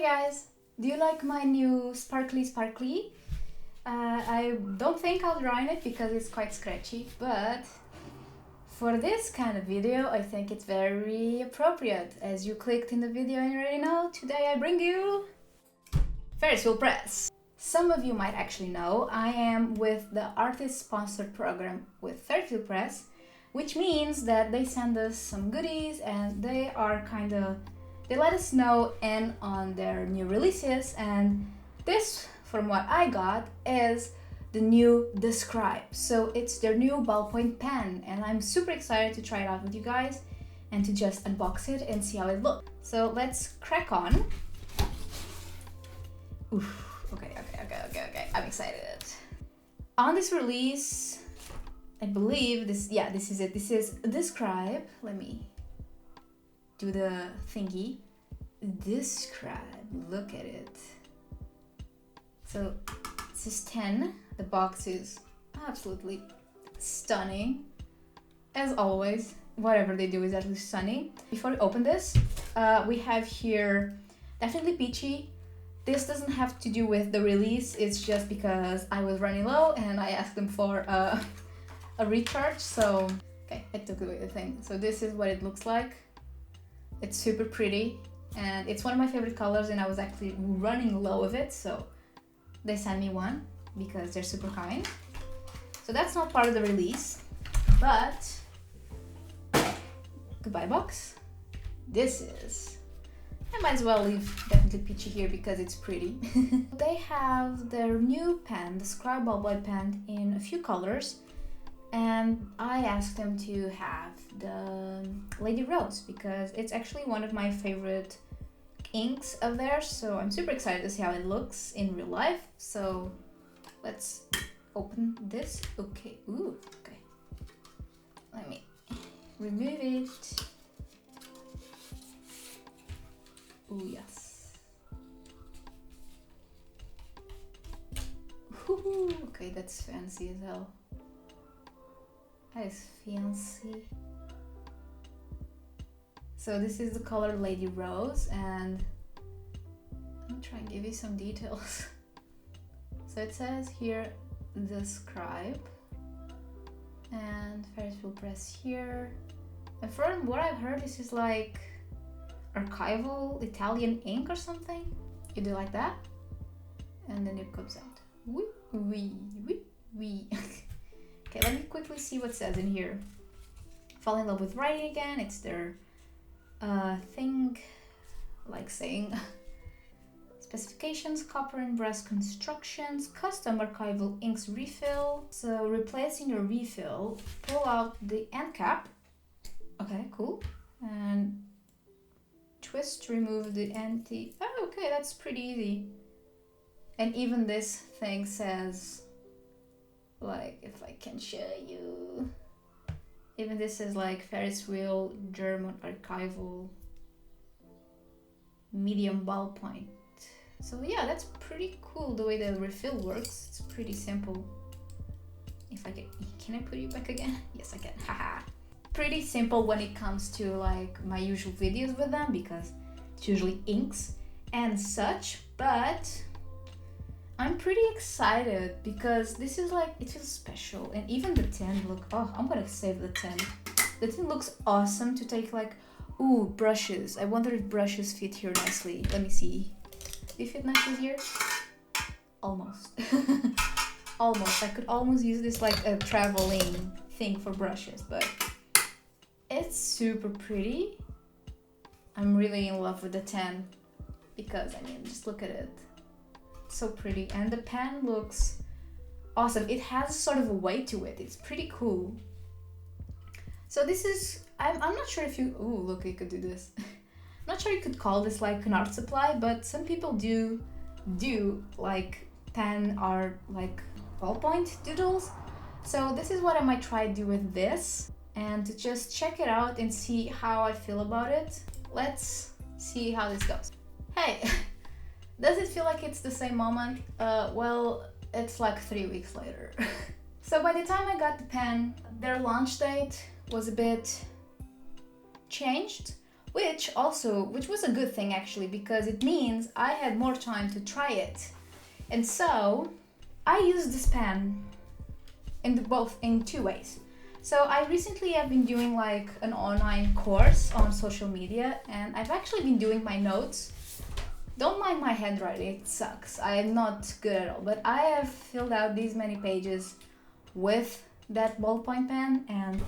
Hey guys, do you like my new sparkly? I don't think I'll draw in it because it's quite scratchy, but for this kind of video I think it's very appropriate. As you clicked in the video and you already know, today I bring you Ferris Wheel Press. Some of you might actually know I am with the artist sponsored program with Ferris Wheel Press, which means that they send us some goodies and they let us know in on their new releases, and this, from what I got, is the new Scribe. So it's their new ballpoint pen and I'm super excited to try it out with you guys and to just unbox it and see how it looks. So let's crack on. Oof, okay, I'm excited. On this release, I believe this is it. This is the Scribe. Let me do the thingy. This Scribe, look at it. So this is 10. The box is absolutely stunning. As always, whatever they do is at least stunning. Before we open this, we have here definitely peachy. This doesn't have to do with the release, it's just because I was running low and I asked them for a recharge. So okay, I took away the thing. So this is what it looks like. It's super pretty and it's one of my favorite colors, and I was actually running low of it, so they sent me one because they're super kind. So that's not part of the release, but goodbye box. This is, I might as well leave definitely peachy here because it's pretty. They have their new pen, the Scribe ballpoint pen, in a few colors, and I asked them to have the Lady Rose because it's actually one of my favorite inks of theirs, so I'm super excited to see how it looks in real life. So let's open this. Okay, ooh, okay. Let me remove it. Ooh, yes. Ooh, okay, that's fancy as hell. That is fancy. So this is the color Lady Rose, and I'm trying to give you some details. So it says here the Scribe and Ferris Wheel Press here. And from what I've heard, this is like archival Italian ink or something. You do like that, and then it comes out. Wee, wee, wee, wee. Okay, let me quickly see what it says in here. Fall in love with writing again. It's their thing, like saying specifications, copper and brass constructions, custom archival inks refill. So replacing your refill, pull out the end cap. Okay, cool. And twist to remove the anti. Oh, okay, that's pretty easy. And even this thing says, like, if I can show you, even this is like Ferris Wheel German archival medium ballpoint. So yeah, that's pretty cool the way the refill works. It's pretty simple. If I can I put you back again? Yes, I can. Haha. Pretty simple when it comes to like my usual videos with them because it's usually inks and such, but I'm pretty excited because this is like, it feels special. And even the tin, look, oh, I'm gonna save the tin. The tin looks awesome to take, like, ooh, brushes. I wonder if brushes fit here nicely. Let me see. Do you fit nicely here? Almost. Almost. I could almost use this like a traveling thing for brushes, but it's super pretty. I'm really in love with the tin because, I mean, just look at it. So pretty, and the pen looks awesome. It has sort of a weight to it. It's pretty cool. So this is, I'm not sure if you, ooh, look, you could do this. I'm not sure you could call this like an art supply, but some people do like pen art, like ballpoint doodles. So this is what I might try to do with this, and to just check it out and see how I feel about it. Let's see how this goes. Hey. Does it feel like it's the same moment? Well, it's like 3 weeks later. So by the time I got the pen, their launch date was a bit changed, which was a good thing actually, because it means I had more time to try it. And so I used this pen in two ways. So I recently have been doing like an online course on social media, and I've actually been doing my notes. Don't mind my handwriting, it sucks. I am not good at all, but I have filled out these many pages with that ballpoint pen, and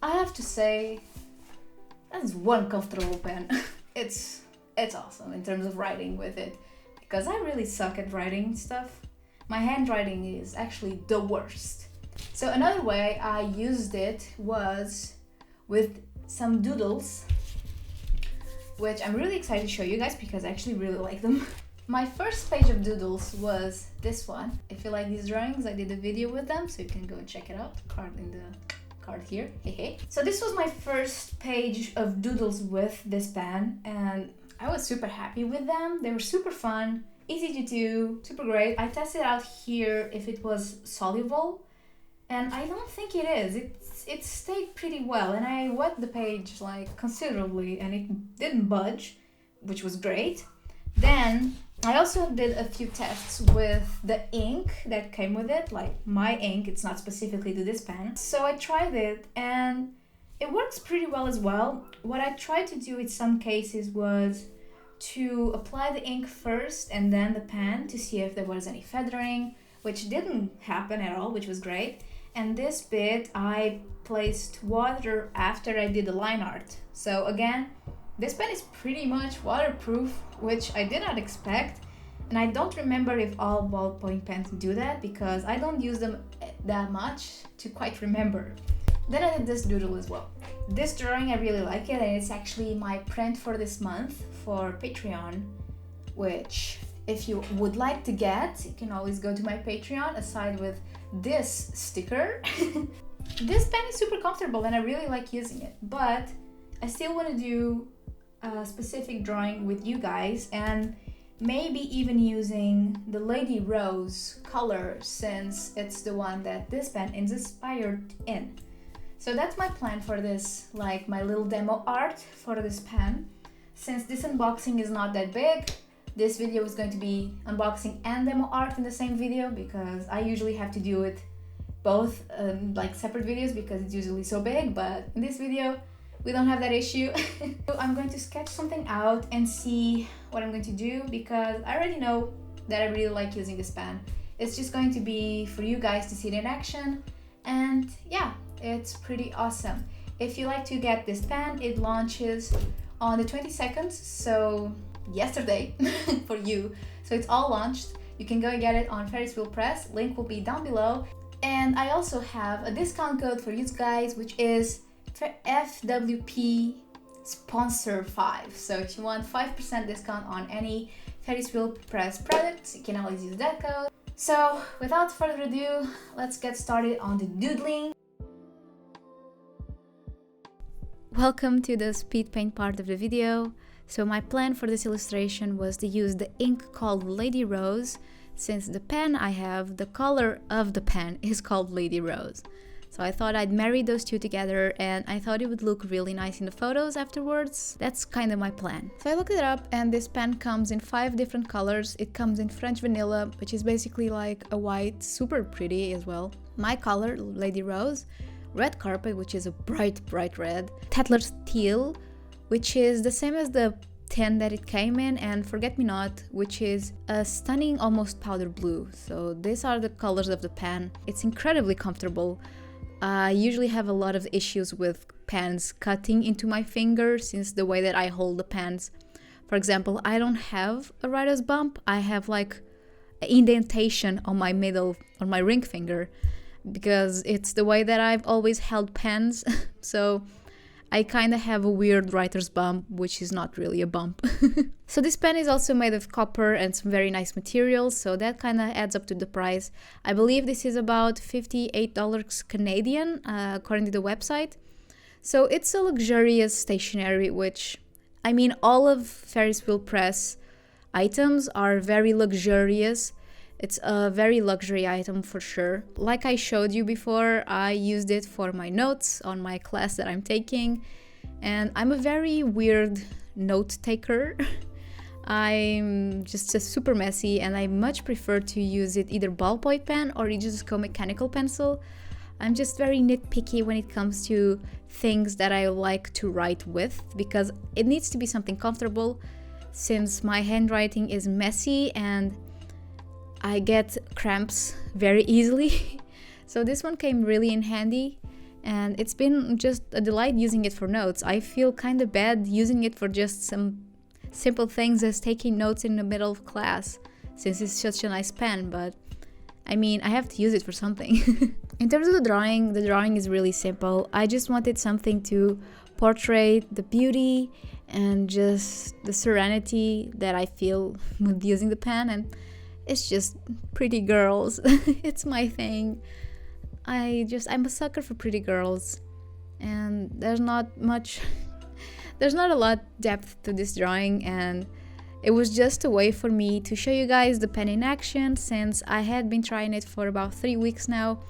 I have to say, that's one comfortable pen. It's awesome in terms of writing with it, because I really suck at writing stuff. My handwriting is actually the worst. So another way I used it was with some doodles, which I'm really excited to show you guys because I actually really like them. My first page of doodles was this one. If you like these drawings, I did a video with them, so you can go and check it out. Card in the card here. Hey hey. So this was my first page of doodles with this pen, and I was super happy with them. They were super fun, easy to do, super great. I tested out here if it was soluble, and I don't think it is. It stayed pretty well, and I wet the page like considerably and it didn't budge, which was great. Then I also did a few tests with the ink that came with it, like my ink, it's not specifically to this pen. So I tried it and it works pretty well as well. What I tried to do in some cases was to apply the ink first and then the pen to see if there was any feathering, which didn't happen at all, which was great. And this bit I placed water after I did the line art. So again, this pen is pretty much waterproof, which I did not expect. And I don't remember if all ballpoint pens do that because I don't use them that much to quite remember. Then I did this doodle as well. This drawing, I really like it, and it's actually my print for this month for Patreon, which if you would like to get, you can always go to my Patreon aside with this sticker. This pen is super comfortable and I really like using it, but I still want to do a specific drawing with you guys and maybe even using the Lady Rose color since it's the one that this pen is inspired in. So that's my plan for this, like my little demo art for this pen. Since this unboxing is not that big, this video is going to be unboxing and demo art in the same video because I usually have to do it both like separate videos because it's usually so big, but in this video we don't have that issue. So I'm going to sketch something out and see what I'm going to do because I already know that I really like using this pen. It's just going to be for you guys to see it in action, and yeah, it's pretty awesome. If you like to get this pen, it launches on the 22nd, so yesterday for you. So it's all launched. You can go and get it on Ferris Wheel Press. Link will be down below. And I also have a discount code for you guys, which is FWP Sponsor 5. So if you want 5% discount on any Ferris Wheel Press products, you can always use that code. So without further ado, let's get started on the doodling. Welcome to the Speedpaint part of the video. So my plan for this illustration was to use the ink called Lady Rose, since the pen I have, the color of the pen is called Lady Rose. So I thought I'd marry those two together and I thought it would look really nice in the photos afterwards. That's kind of my plan. So I looked it up and this pen comes in 5 different colors. It comes in French Vanilla, which is basically like a white, super pretty as well. My color, Lady Rose. Red Carpet, which is a bright red. Tatler's Teal, which is the same as the tin that it came in, and Forget Me Not, which is a stunning almost powder blue. So these are the colors of the pen. It's incredibly comfortable. I usually have a lot of issues with pens cutting into my finger since the way that I hold the pens. For example, I don't have a writer's bump. I have like an indentation on my ring finger because it's the way that I've always held pens. So I kind of have a weird writer's bump, which is not really a bump. So this pen is also made of copper and some very nice materials, so that kind of adds up to the price. I believe this is about $58 Canadian, according to the website. So it's a luxurious stationery, which, I mean, all of Ferris Wheel Press items are very luxurious. It's a very luxury item for sure. Like I showed you before, I used it for my notes on my class that I'm taking. And I'm a very weird note taker. I'm just super messy, and I much prefer to use it either ballpoint pen or you just go mechanical pencil. I'm just very nitpicky when it comes to things that I like to write with, because it needs to be something comfortable, since my handwriting is messy and I get cramps very easily. So this one came really in handy, and it's been just a delight using it for notes. I feel kind of bad using it for just some simple things as taking notes in the middle of class, since it's such a nice pen, but I mean, I have to use it for something. In terms of the drawing is really simple. I just wanted something to portray the beauty and just the serenity that I feel with using the pen, and it's just pretty girls. It's my thing. I'm a sucker for pretty girls, and there's not a lot depth to this drawing, and it was just a way for me to show you guys the pen in action, since I had been trying it for about 3 weeks now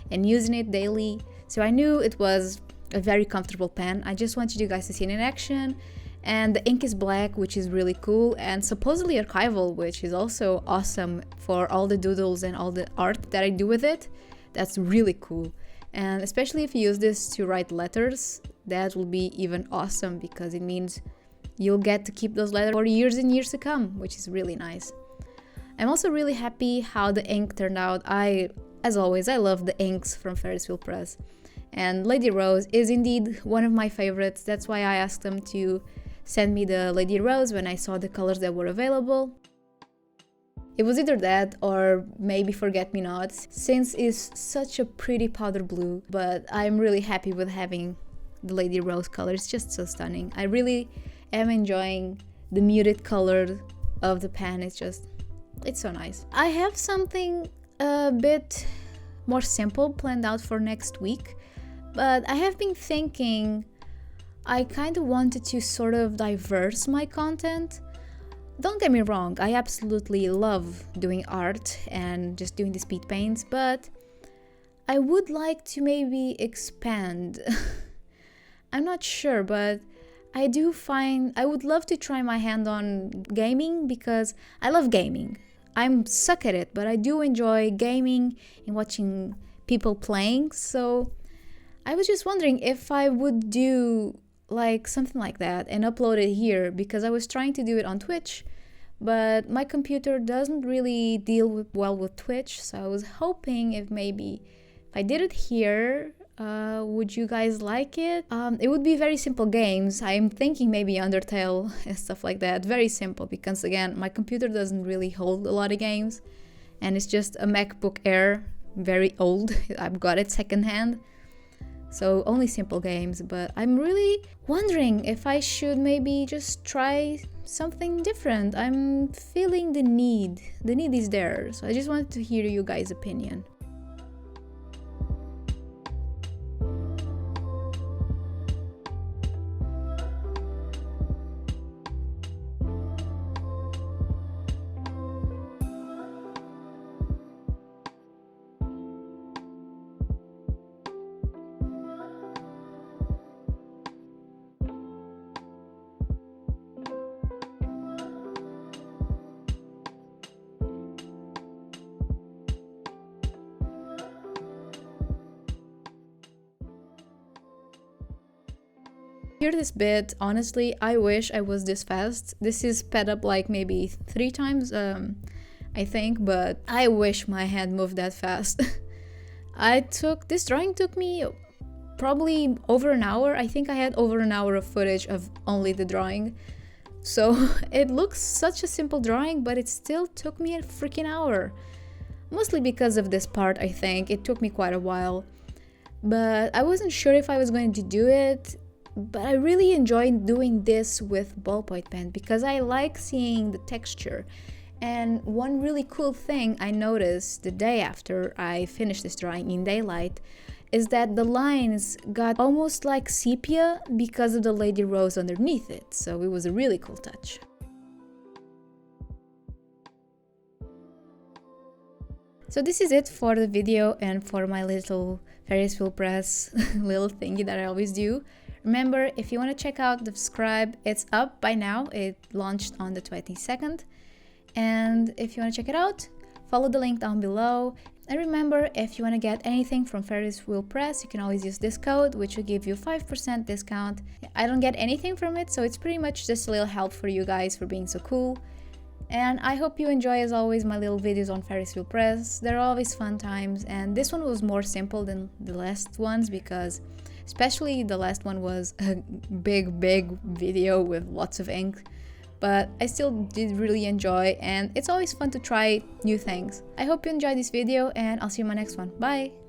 and using it daily. So I knew it was a very comfortable pen. I just wanted you guys to see it in action. And the ink is black, which is really cool, and supposedly archival, which is also awesome for all the doodles and all the art that I do with it. That's really cool. And especially if you use this to write letters, that will be even awesome, because it means you'll get to keep those letters for years and years to come, which is really nice. I'm also really happy how the ink turned out. As always, I love the inks from Ferris Wheel Press. And Lady Rose is indeed one of my favorites. That's why I asked them to send me the Lady Rose when I saw the colors that were available. It was either that or maybe Forget Me Not, since it's such a pretty powder blue, but I'm really happy with having the Lady Rose color. It's just so stunning. I really am enjoying the muted color of the pen. It's so nice. I have something a bit more simple planned out for next week, but I have been thinking I kind of wanted to sort of diverse my content. Don't get me wrong, I absolutely love doing art and just doing the speed paints, but I would like to maybe expand. I'm not sure, but I would love to try my hand on gaming, because I love gaming. I'm suck at it, but I do enjoy gaming and watching people playing. So I was just wondering if I would do like something like that and upload it here, because I was trying to do it on Twitch, but my computer doesn't really deal well with Twitch. So I was hoping if I did it here, would you guys like it? It would be very simple games. I'm thinking maybe Undertale and stuff like that. Very simple, because again, my computer doesn't really hold a lot of games, and it's just a MacBook Air, very old. I've got it secondhand, so only simple games. But I'm really wondering if I should maybe just try something different. I'm feeling the need is there, so I just wanted to hear you guys' opinion. Hear this bit, honestly, I wish I was this fast. This is sped up like maybe 3 times, I think, but I wish my hand moved that fast. This drawing took me probably over an hour. I think I had over an hour of footage of only the drawing. So it looks such a simple drawing, but it still took me a freaking hour. Mostly because of this part, I think. It took me quite a while. But I wasn't sure if I was going to do it. But I really enjoyed doing this with ballpoint pen, because I like seeing the texture. And one really cool thing I noticed the day after I finished this drawing in daylight is that the lines got almost like sepia because of the Lady Rose underneath it. So it was a really cool touch. So this is it for the video and for my little Ferris Wheel Press little thingy that I always do. Remember, if you want to check out the Scribe, it's up by now. It launched on the 22nd. And if you want to check it out, follow the link down below. And remember, if you want to get anything from Ferris Wheel Press, you can always use this code, which will give you 5% discount. I don't get anything from it, so it's pretty much just a little help for you guys for being so cool. And I hope you enjoy, as always, my little videos on Ferris Wheel Press. They're always fun times, and this one was more simple than the last ones because especially the last one was a big video with lots of ink. But I still did really enjoy, and it's always fun to try new things. I hope you enjoyed this video, and I'll see you in my next one. Bye!